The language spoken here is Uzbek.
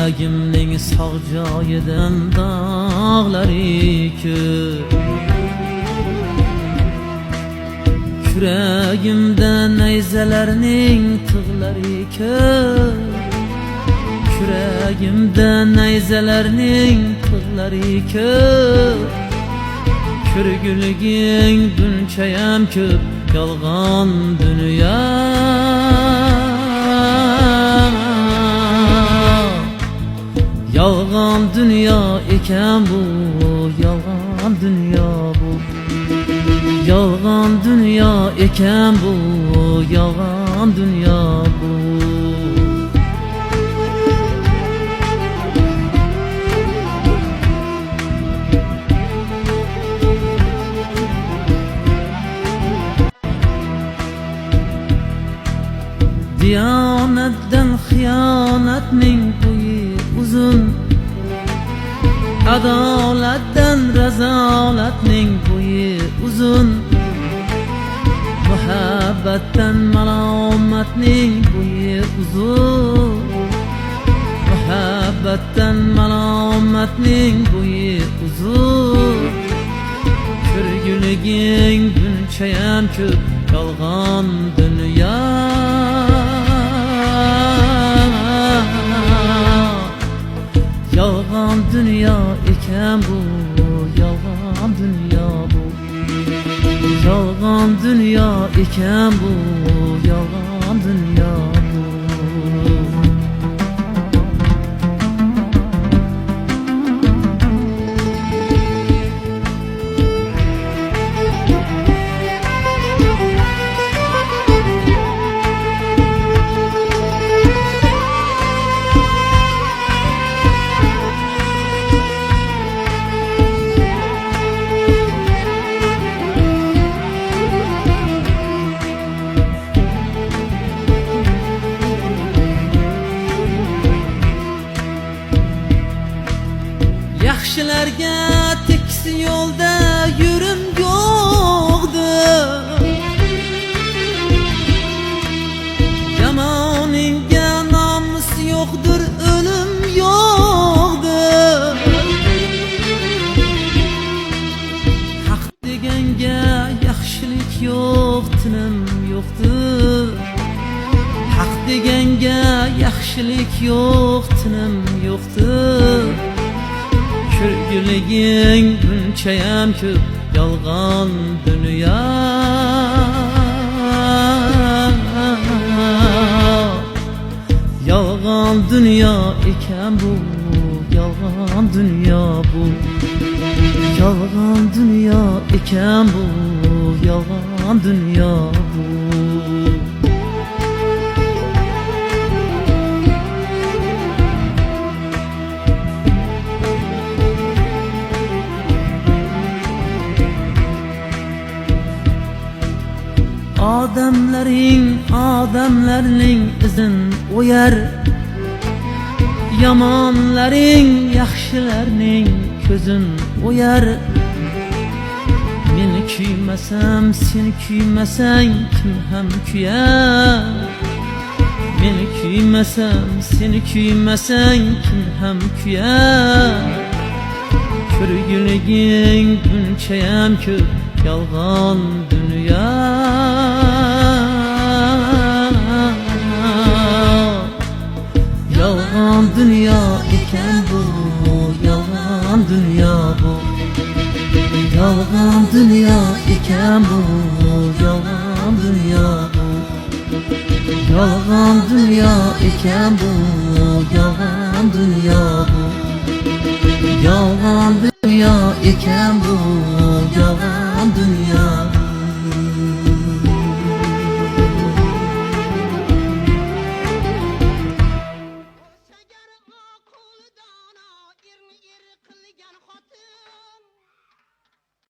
Yüreğimning sağ joyidan dağlari ko'p. Yüreğimde neyzelerning tig'lari ko'p. Yüreğimde neyzelerning tig'lari ko'p. Ko'rguliging bunchayam ko'p yolg'on dunyo. Yolg'on dunyo ekan bu, yolg'on dunyo bu. Yolg'on dunyo ekan bu, yolg'on dunyo bu. Diyanatdan xiyonatning bo'yi uzun, adolatdan razolatning bo'yi uzun, muhabbatdan malomatning bo'yi uzun, muhabbatdan malomatning bo'yi uzun. Ko'rguliging bunchayam ko'p yolg'on dunyo. Yolg'on dunyo ekan bu, yolg'on dunyo bu. Yolg'on dunyo ekan bu, yolg'on dunyo bu. Yaxshilarga tekis yo'lda yurim yo'qdir. Yomoningga nomus yo'qdir, o'lim yo'qdir. Haq deganga yaxshilik yo'q, tinim yo'qdir. Haq deganga yaxshilik yo'q, tinim yo'qdir. Ko'rguliging bunchayam ko'p yolg'on dunyo. Yolg'on dunyo ekan bu, yolg'on dunyo bu. Yolg'on dunyo ekan bu, yolg'on dunyo bu. Odamlarning izin o'yar, yomonlaring yaxshilarning ko'zin o'yar. Men kuymasam, sen kuymasang kim ham kuyar? Men kuymasam, sen kuymasang kim ham kuyar? Ko'rguliging bunchayam ko'p yolg'on dunyo. Yolg'on dunyo ekan bu, yolg'on dunyo bu. Yolg'on dunyo ekan bu, yolg'on dunyo bu. Yolg'on dunyo ekan bu, yolg'on dunyo bu. Yolg'on dunyo ekan bu, yolg'on dunyo.